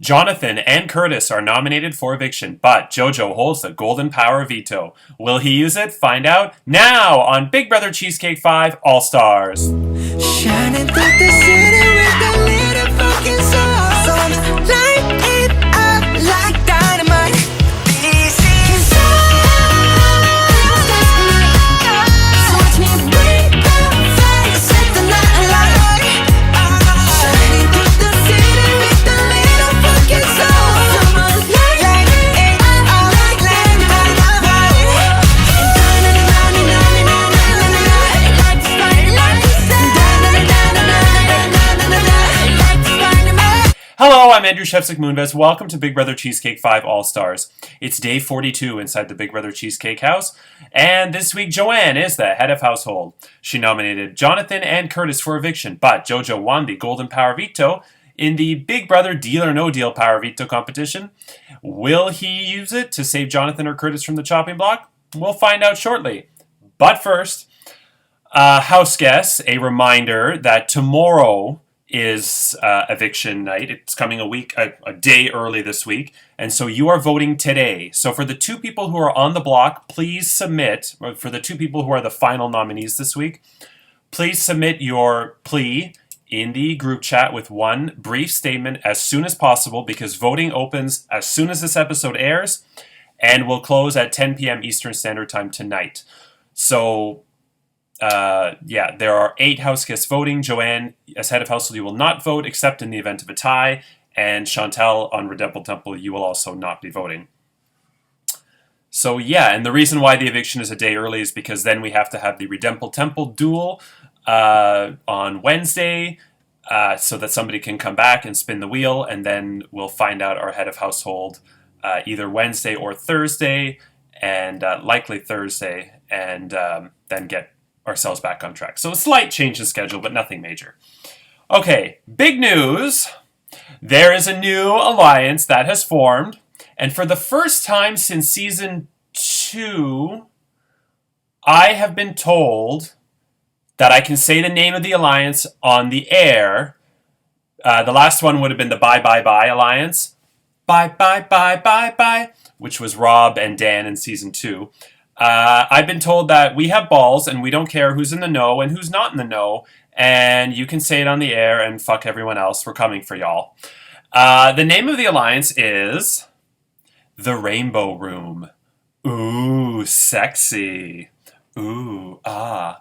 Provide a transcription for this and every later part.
Jonathan and Curtis are nominated for eviction, but JoJo holds the golden power veto. Will he use it? Find out now on Big Brother Cheesecake 5 All Stars. Shining through the city with a little fucking soul. So light it up like dynamite. This is so watch me bring the fire, set the night alight. Shining through the city with a little fucking soul. So light it up like dynamite. Hello, I'm Andrew Shevsik Moonves. Welcome to Big Brother Cheesecake 5 All Stars. It's day 42 inside the Big Brother Cheesecake house, and this week Joanne is the head of household. She nominated Jonathan and Curtis for eviction, but JoJo won the Golden Power Veto in the Big Brother Deal or No Deal Power Veto competition. Will he use it to save Jonathan or Curtis from the chopping block? We'll find out shortly. But first, house guests, a reminder that tomorrow is eviction night. It's coming a day early this week, and so you are voting today. So for the two people who are on the block, please submit, or for the two people who are the final nominees this week, please submit your plea in the group chat with one brief statement as soon as possible, because voting opens as soon as this episode airs and will close at 10 p.m. Eastern Standard Time tonight. So there are 8 house guests voting. Joanne, as head of household, you will not vote except in the event of a tie. And Chantel on Redempble Temple, you will also not be voting. So and the reason why the eviction is a day early is because then we have to have the Redempble Temple duel on Wednesday so that somebody can come back and spin the wheel, and then we'll find out our head of household either Wednesday or Thursday, and likely Thursday, and then get ourselves back on track. So a slight change in schedule, but nothing major. Okay, big news. There is a new alliance that has formed, and for the first time since season 2, I have been told that I can say the name of the alliance on the air. The last one would have been the Bye Bye Bye Alliance. Bye Bye Bye Bye Bye, which was Rob and Dan in season 2. I've been told that we have balls and we don't care who's in the know and who's not in the know, and you can say it on the air and fuck everyone else. We're coming for y'all. The name of the alliance is the Rainbow Room. Ooh, sexy. Ooh, ah.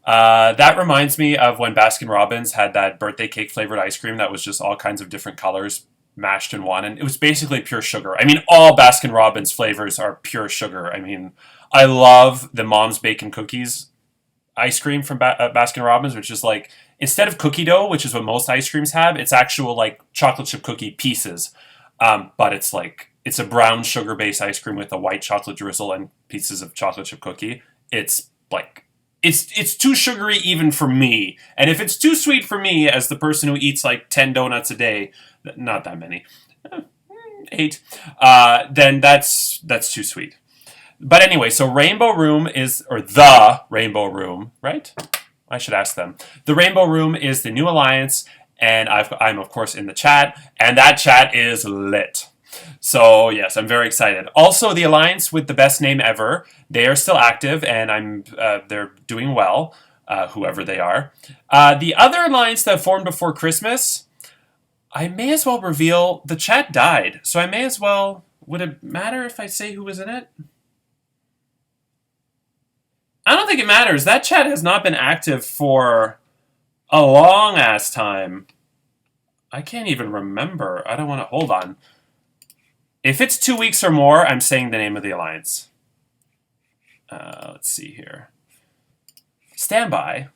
That reminds me of when Baskin-Robbins had that birthday cake flavored ice cream that was just all kinds of different colors mashed in one, and it was basically pure sugar. I mean, all Baskin-Robbins flavors are pure sugar. I mean, I love the Mom's Bacon Cookies ice cream from Baskin-Robbins, which is like, instead of cookie dough, which is what most ice creams have, it's actual like chocolate chip cookie pieces. But it's a brown sugar-based ice cream with a white chocolate drizzle and pieces of chocolate chip cookie. It's too sugary even for me. And if it's too sweet for me as the person who eats like 10 donuts a day, not that many, 8, then that's too sweet. But anyway, so Rainbow Room the Rainbow Room, right? I should ask them. The Rainbow Room is the new alliance, and I'm of course in the chat, and that chat is lit. So yes, I'm very excited. Also, the alliance with the best name ever, they are still active, and they're doing well, whoever they are. The other alliance that formed before Christmas, I may as well reveal, the chat died, so I may as well, would it matter if I say who was in it? I don't think it matters. That chat has not been active for a long ass time. I can't even remember. I don't want to, hold on. If it's 2 weeks or more, I'm saying the name of the alliance. Let's see here. Stand by.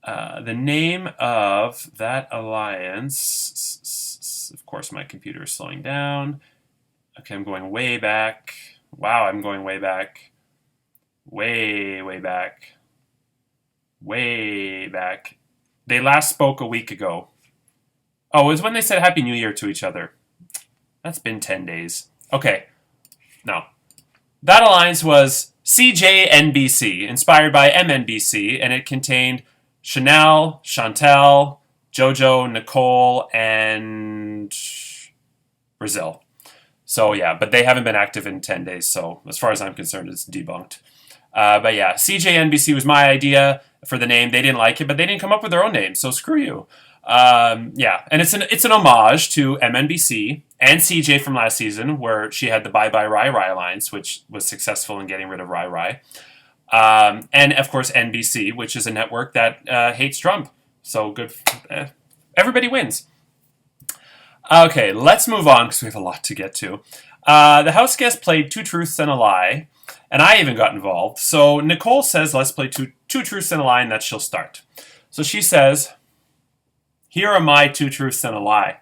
The name of that alliance, of course my computer is slowing down. Okay, I'm going way back. Wow, I'm going way back. Way back. Way back. They last spoke a week ago. Oh, it was when they said Happy New Year to each other. That's been 10 days. Okay, no. That alliance was CJNBC, inspired by MNBC, and it contained Chanel, Chantel, Jojo, Nicole, and Brazil. So yeah, but they haven't been active in 10 days. So as far as I'm concerned, it's debunked. But yeah, CJNBC was my idea for the name. They didn't like it, but they didn't come up with their own name. So screw you. Yeah, and it's an homage to MNBC and CJ from last season, where she had the Bye Bye Rai Rai alliance, which was successful in getting rid of Rai Rai. And of course NBC, which is a network that hates Trump. So good. Everybody wins. Okay, let's move on because we have a lot to get to. The house guest played Two Truths and a Lie, and I even got involved. So Nicole says, let's play two truths and a lie, and that she'll start. So she says, here are my 2 truths and a lie.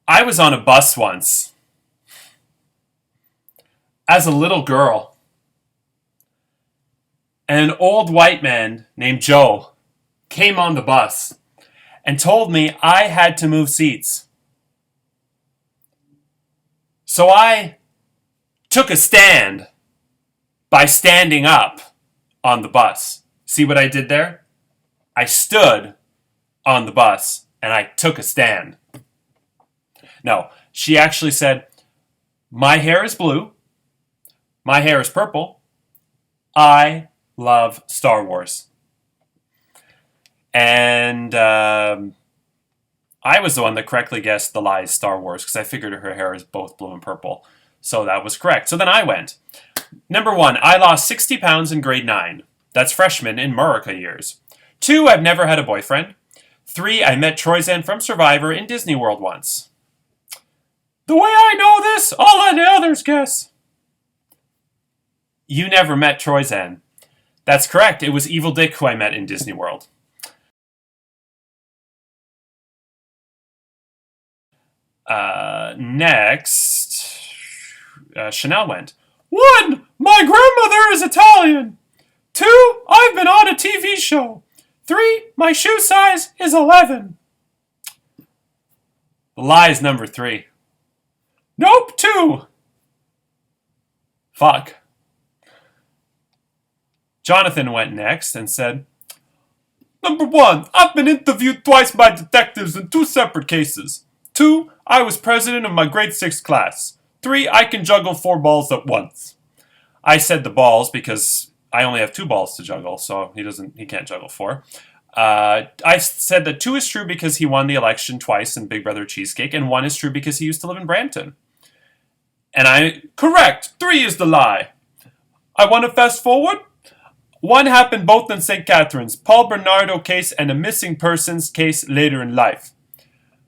I was on a bus once as a little girl, and an old white man named Joe came on the bus and told me I had to move seats. So I took a stand by standing up on the bus. See what I did there? I stood on the bus and I took a stand. No, she actually said, my hair is blue, my hair is purple, I love Star Wars. And I was the one that correctly guessed the lie is Star Wars because I figured her hair is both blue and purple. So that was correct. So then I went. Number 1, I lost 60 pounds in grade 9. That's freshman in Murica years. 2, I've never had a boyfriend. 3, I met Troyzan from Survivor in Disney World once. The way I know this, I'll let the others guess. You never met Troyzan. That's correct. It was Evil Dick who I met in Disney World. Next, Chanel went. 1, my grandmother is Italian. 2, I've been on a TV show. 3, my shoe size is 11. The lie is number 3. Nope, 2. Fuck. Jonathan went next and said, Number 1, I've been interviewed twice by detectives in 2 separate cases. 2, I was president of my grade 6 class. 3, I can juggle 4 balls at once. I said the balls because I only have 2 balls to juggle, so he can't juggle 4. I said that 2 is true because he won the election twice in Big Brother Cheesecake, and 1 is true because he used to live in Brampton. And correct, 3 is the lie. I want to fast forward. 1 happened both in St. Catharines, Paul Bernardo case and a missing persons case later in life.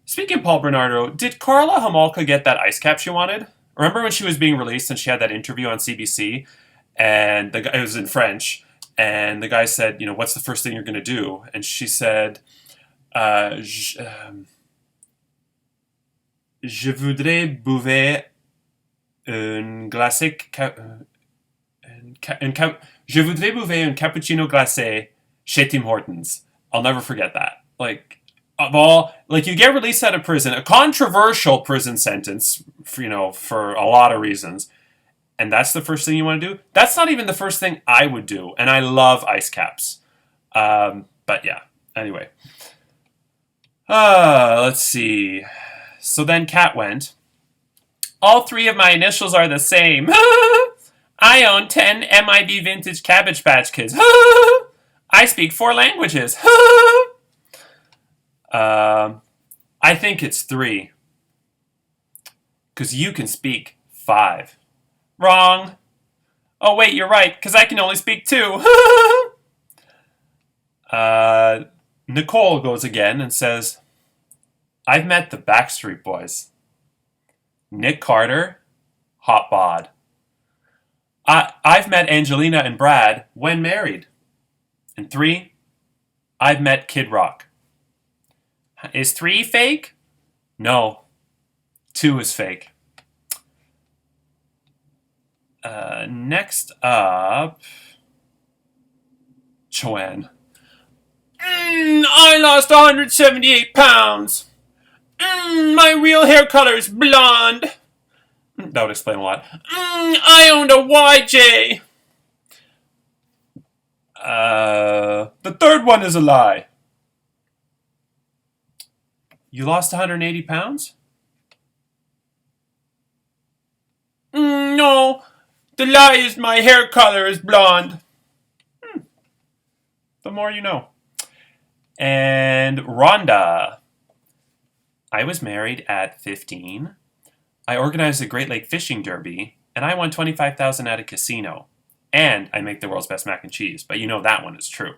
Speaking of Paul Bernardo, did Carla Homolka get that ice cap she wanted? Remember when she was being released and she had that interview on CBC, and it was in French, and the guy said, what's the first thing you're going to do? And she said, je voudrais boire un glacé, je voudrais boire un cappuccino glacé chez Tim Hortons. I'll never forget that. You get released out of prison, a controversial prison sentence, for a lot of reasons, and that's the first thing you want to do? That's not even the first thing I would do, and I love ice caps. But yeah, anyway. Let's see. So then Kat went, all 3 of my initials are the same. I own 10 MIB vintage Cabbage Patch Kids. I speak 4 languages. I think it's 3. Because you can speak 5. Wrong. Oh, wait, you're right, because I can only speak 2. Nicole goes again and says, I've met the Backstreet Boys. Nick Carter, hot bod. I've met Angelina and Brad when married. And 3, I've met Kid Rock. Is 3 fake? No. 2 is fake. Next up, Joanne. I lost 178 pounds. My real hair color is blonde. That would explain a lot. I owned a YJ. The third one is a lie. You lost 180 pounds? No. The lie is my hair color is blonde. The more you know. And Rhonda. I was married at 15. I organized a Great Lake Fishing Derby, and I won $25,000 at a casino. And I make the world's best mac and cheese, but you know that one is true.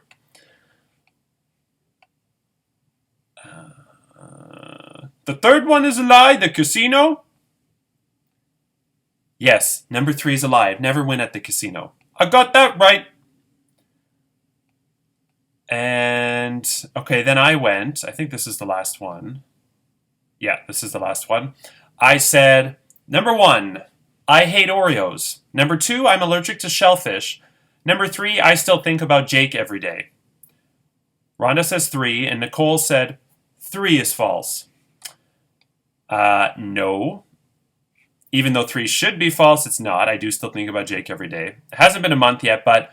The third one is a lie, the casino? Yes, number 3 is a lie. I've never win at the casino. I got that right. And, okay, then I went. I think this is the last one. Yeah, this is the last one. I said, number 1, I hate Oreos. Number 2, I'm allergic to shellfish. Number 3, I still think about Jake every day. Rhonda says 3, and Nicole said 3 is false. No. Even though 3 should be false, it's not. I do still think about Jake every day. It hasn't been a month yet, but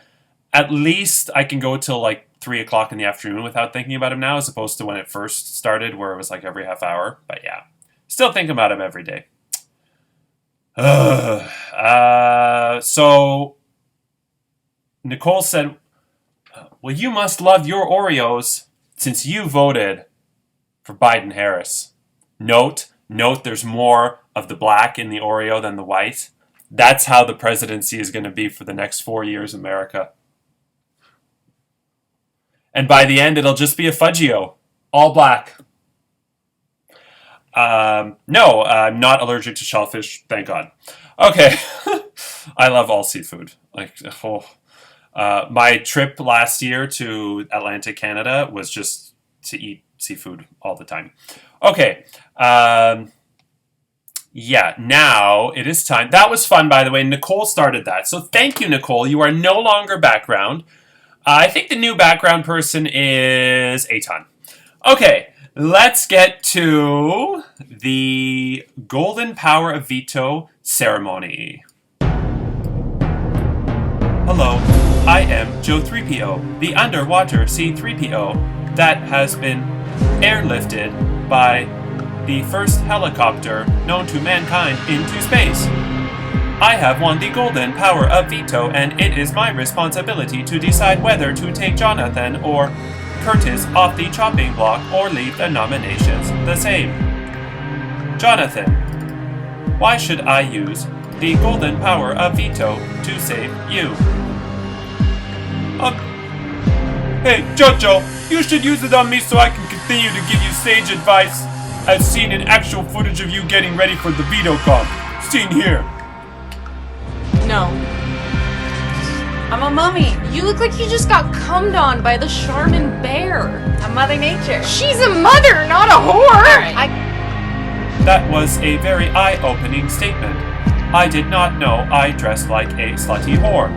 at least I can go till like 3 o'clock in the afternoon without thinking about him now, as opposed to when it first started, where it was like every half hour. But yeah, still think about him every day. So Nicole said, well, you must love your Oreos since you voted for Biden-Harris. Note, there's more of the black in the Oreo than the white. That's how the presidency is going to be for the next 4 years in America. And by the end, it'll just be a Fudgio. All black. No, I'm not allergic to shellfish, thank God. Okay. I love all seafood. My trip last year to Atlantic Canada was just to eat seafood all the time. Okay. Yeah, now it is time. That was fun, by the way. Nicole started that. So thank you, Nicole. You are no longer background. I think the new background person is Aton. Okay, let's get to the Golden Power of Veto ceremony. Hello, I am Joe 3PO, the underwater C-3PO that has been airlifted by the first helicopter known to mankind into space. I have won the Golden Power of Veto, and it is my responsibility to decide whether to take Jonathan or Curtis off the chopping block or leave the nominations the same. Jonathan, why should I use the Golden Power of Veto to save you? Hey, Jojo, you should use it on me so I can continue to give you sage advice. I've seen an actual footage of you getting ready for the veto comp. Seen here. No. I'm a mummy. You look like you just got cummed on by the Charmin bear. A Mother Nature. She's a mother, not a whore! Right. That was a very eye-opening statement. I did not know I dressed like a slutty whore.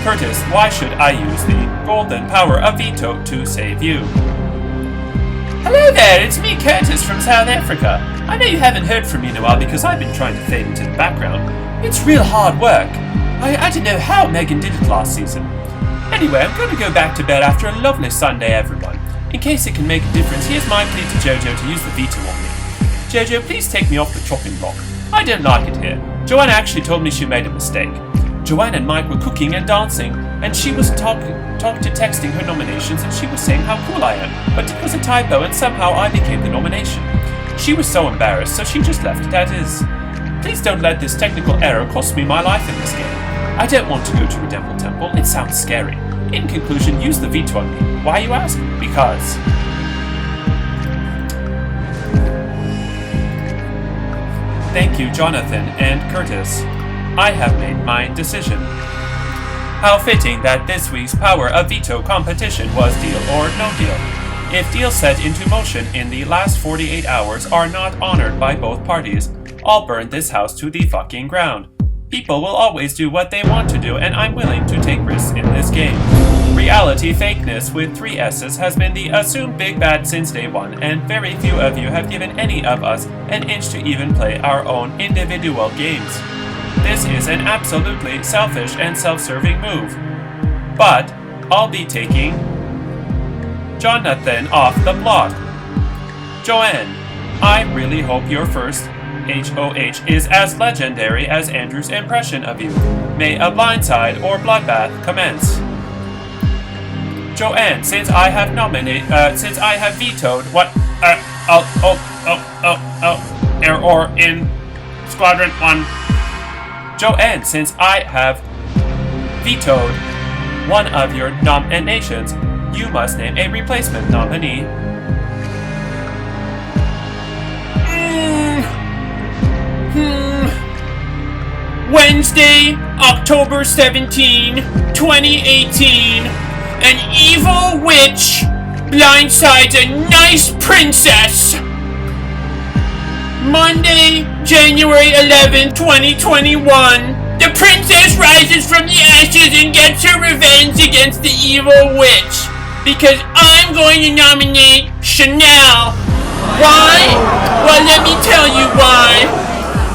Curtis, why should I use the Golden Power of Veto to save you? Hello there, it's me, Curtis, from South Africa. I know you haven't heard from me in a while because I've been trying to fade into the background. It's real hard work. I don't know how Megan did it last season. Anyway, I'm going to go back to bed after a lovely Sunday, everyone. In case it can make a difference, here's my plea to Jojo to use the veto on me. Jojo, please take me off the chopping block. I don't like it here. Joanna actually told me she made a mistake. Joanna and Mike were cooking and dancing, and she was talking to texting her nominations, and she was saying how cool I am, but it was a typo, and somehow I became the nomination. She was so embarrassed, so she just left it as is. Please don't let this technical error cost me my life in this game. I don't want to go to Redempble Temple, it sounds scary. In conclusion, use the veto on me. Why, you ask? Because. Thank you, Jonathan and Curtis. I have made my decision. How fitting that this week's Power of Veto competition was Deal or No Deal. If deals set into motion in the last 48 hours are not honored by both parties, I'll burn this house to the fucking ground. People will always do what they want to do, and I'm willing to take risks in this game. Reality fakeness with 3 S's has been the assumed big bad since day one, and very few of you have given any of us an inch to even play our own individual games. This is an absolutely selfish and self-serving move. But I'll be taking Jonathan off the block. Joanne, I really hope your first HOH is as legendary as Andrew's impression of you. May a blindside or bloodbath commence. Joanne, since I have vetoed what error in Squadron 1. Joanne, since I have vetoed one of your nominations, you must name a replacement nominee. Wednesday, October 17, 2018. An evil witch blindsides a nice princess. Monday, January 11, 2021. The princess rises from the ashes and gets her revenge against the evil witch. Because I'm going to nominate Chanel. Why? Well, let me tell you why.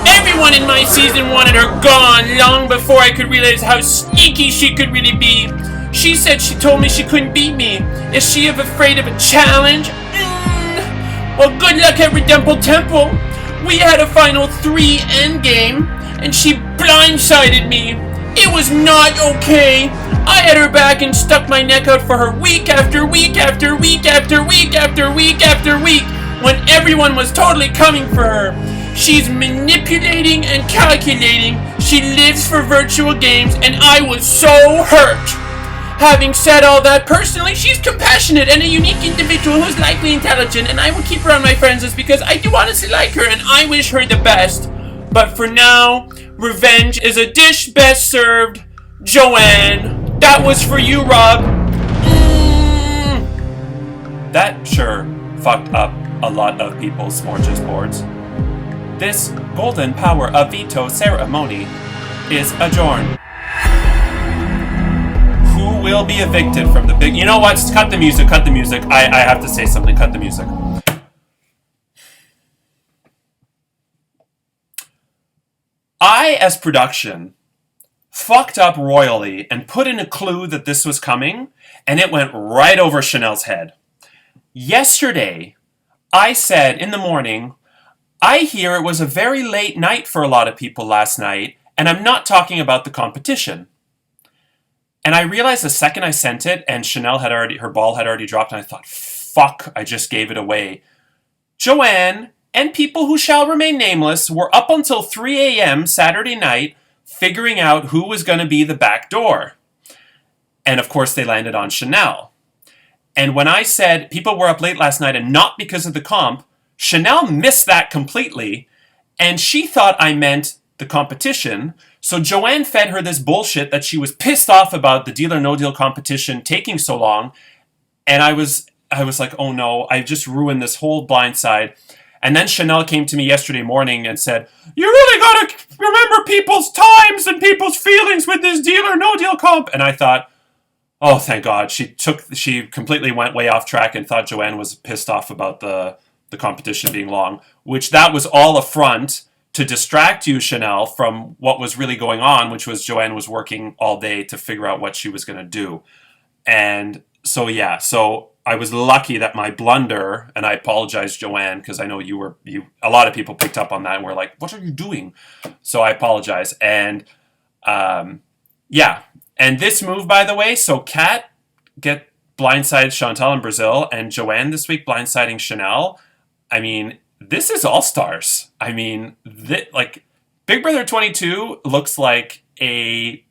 Everyone in my season wanted her gone long before I could realize how sneaky she could really be. She said she told me she couldn't beat me. Is she afraid of a challenge? Well, good luck at Redemple Temple. We had a final 3 endgame, and she blindsided me. It was not okay. I had her back and stuck my neck out for her week after week after week after week after week after week when everyone was totally coming for her. She's manipulating and calculating. She lives for virtual games, and I was so hurt. Having said all that, personally, she's compassionate and a unique individual who's likely intelligent, and I will keep her on my friends list because I do honestly like her and I wish her the best. But for now, revenge is a dish best served Joanne. That was for you, Rob. That sure fucked up a lot of people's smorgasbords. This golden power of veto ceremony is adjourned. Who will be evicted from the big... You know what? Cut the music, cut the music. I have to say something. Cut the music. I, as production, fucked up royally and put in a clue that this was coming, and it went right over Chanel's head. Yesterday, I said in the morning, I hear it was a very late night for a lot of people last night, and I'm not talking about the competition. And I realized the second I sent it, and Chanel had already, her ball had already dropped, and I thought, fuck, I just gave it away. Joanne and people who shall remain nameless were up until 3 a.m. Saturday night figuring out who was going to be the back door. And of course, they landed on Chanel. And when I said people were up late last night and not because of the comp, Chanel missed that completely, and she thought I meant the competition. So Joanne fed her this bullshit that she was pissed off about the Deal or No Deal competition taking so long. And I was like, oh no, I just ruined this whole blindside. And then Chanel came to me yesterday morning and said, you really gotta remember people's times and people's feelings with this Deal or No Deal comp. And I thought, oh, thank God. She completely went way off track and thought Joanne was pissed off about the competition being long, which that was all a front to distract you, Chanel, from what was really going on, which was Joanne was working all day to figure out what she was going to do. And so, yeah, so I was lucky that my blunder, and I apologize, Joanne, because I know a lot of people picked up on that and were like, what are you doing? So I apologize. And yeah, and this move, by the way, so Kat get blindsided Chantal in Brazil, and Joanne this week blindsiding Chanel. I mean, this is all-stars. I mean, like, Big Brother 22 looks like a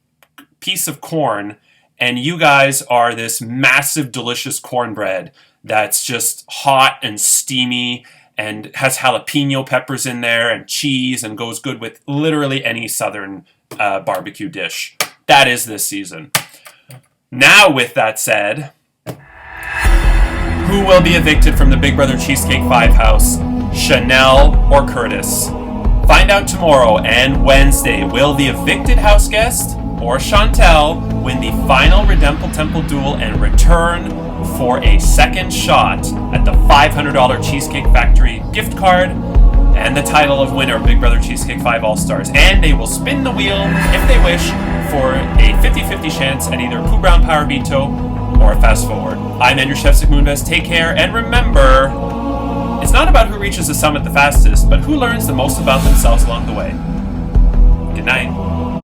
piece of corn, and you guys are this massive, delicious cornbread that's just hot and steamy and has jalapeno peppers in there and cheese and goes good with literally any southern barbecue dish. That is this season. Now, with that said, who will be evicted from the Big Brother Cheesecake 5 house? Chanel or Curtis? Find out tomorrow and Wednesday. Will the evicted house guest or Chantel win the final Redemple Temple duel and return for a second shot at the $500 Cheesecake Factory gift card and the title of winner of Big Brother Cheesecake 5 All-Stars? And they will spin the wheel, if they wish, for a 50-50 chance at either Pooh Brown Power Veto or a Fast Forward. I'm Andrew Chefsick Moonves. Take care, and remember, it's not about who reaches the summit the fastest, but who learns the most about themselves along the way. Good night.